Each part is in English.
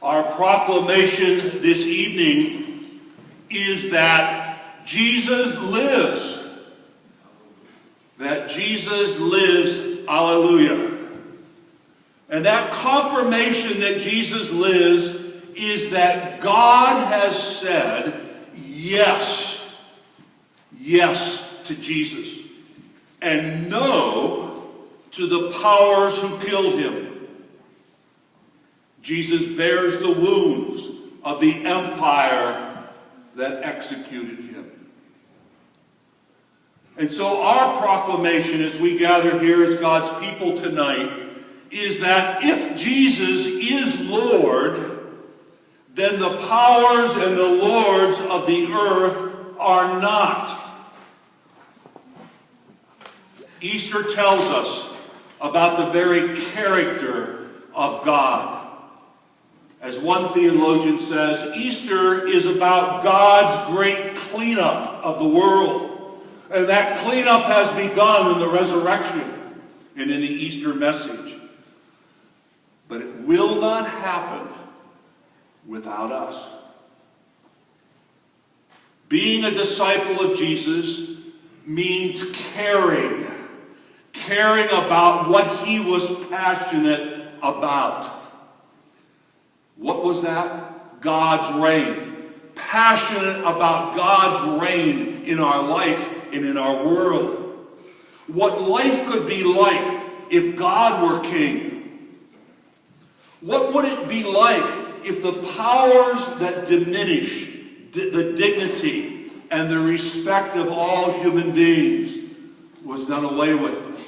Our proclamation this evening is that Jesus lives. That Jesus lives, hallelujah. And that confirmation that Jesus lives is that God has said yes, yes to Jesus, and no to the powers who killed him. Jesus bears the wounds of the empire that executed him. And so our proclamation as we gather here as God's people tonight is that if Jesus is Lord, then the powers and the lords of the earth are not. Easter tells us about the very character of God. As one theologian says, Easter is about God's great cleanup of the world. And that cleanup has begun in the resurrection and in the Easter message. But it will not happen without us. Being a disciple of Jesus means caring about what he was passionate about. What was that? God's reign. Passionate about God's reign in our life and in our world. What life could be like if God were king. What would it be like if the powers that diminish the dignity and the respect of all human beings was done away with?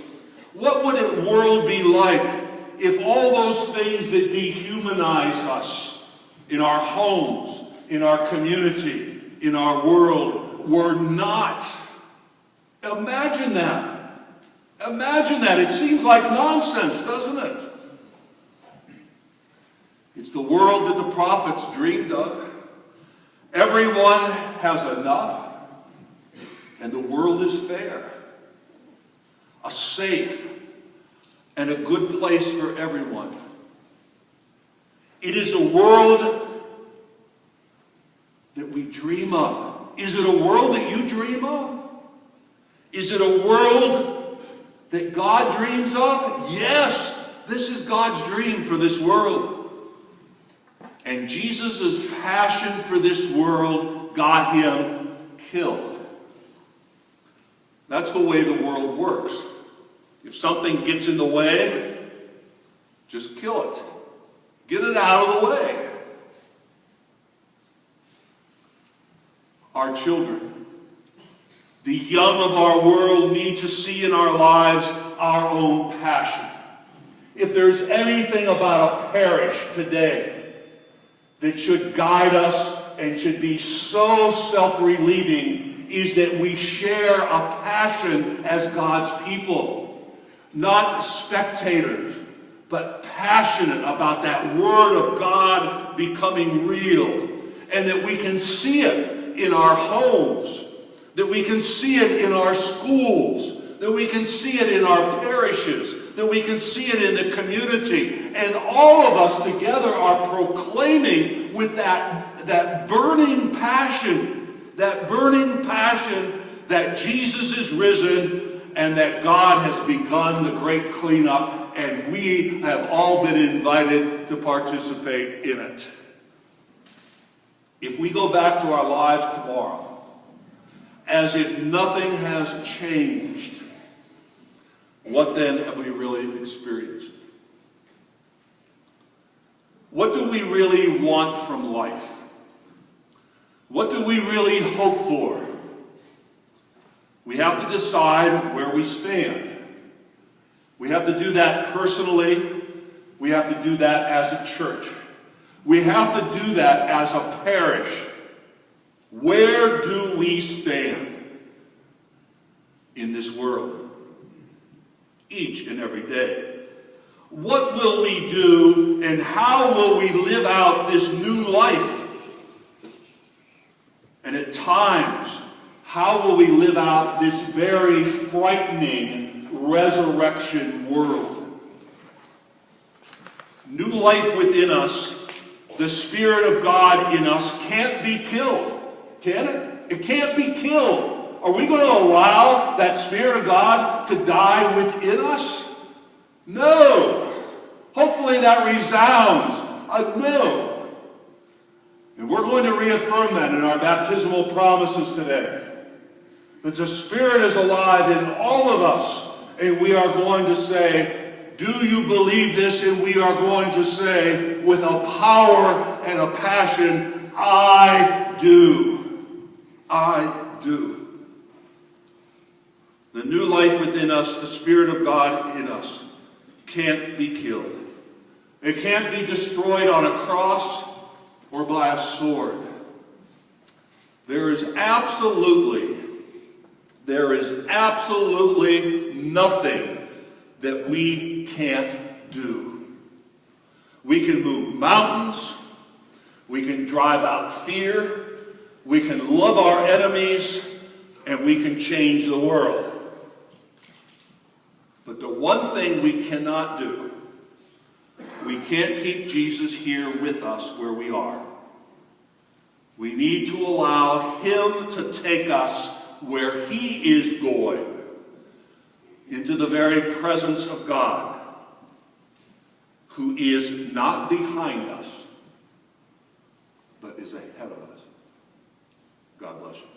What would a world be like if all those things that dehumanize us in our homes, in our community, in our world were not? Imagine that. Imagine that. It seems like nonsense, doesn't it? It's the world that the prophets dreamed of. Everyone has enough, and the world is fair. A safe and a good place for everyone. It is a world that we dream of. Is it a world that you dream of? Is it a world that God dreams of? Yes, this is God's dream for this world. And Jesus' passion for this world got him killed. That's the way the world works. If something gets in the way, just kill it. Get it out of the way. Our children, the young of our world, need to see in our lives our own passion. If there's anything about a parish today that should guide us and should be so self-relieving, is that we share a passion as God's people. Not spectators, but passionate about that Word of God becoming real. And that we can see it in our homes. That we can see it in our schools. That we can see it in our parishes. That we can see it in the community. And all of us together are proclaiming with that burning passion. That burning passion that Jesus is risen and that God has begun the great cleanup, and we have all been invited to participate in it. If we go back to our lives tomorrow, as if nothing has changed, what then have we really experienced? What do we really want from life? What do we really hope for? We have to decide where we stand. We have to do that personally. We have to do that as a church. We have to do that as a parish. Where do we stand in this world? Each and every day. What will we do and how will we live out this new life? And at times, how will we live out this very frightening resurrection world? New life within us The Spirit of God in us can't be killed, can it? It can't be killed. Are we going to allow that Spirit of God to die within us? No. Hopefully that resounds a no. And we're going to reaffirm that in our baptismal promises today. That the Spirit is alive in all of us. And we are going to say, do you believe this? And we are going to say with a power and a passion, I do. I do. The new life within us, the Spirit of God in us, can't be killed. It can't be destroyed on a cross or by a sword. There is absolutely nothing that we can't do. We can move mountains. We can drive out fear. We can love our enemies. And we can change the world. But the one thing we cannot do, we can't keep Jesus here with us where we are. We need to allow him to take us where he is going, into the very presence of God, who is not behind us, but is ahead of us. God bless you.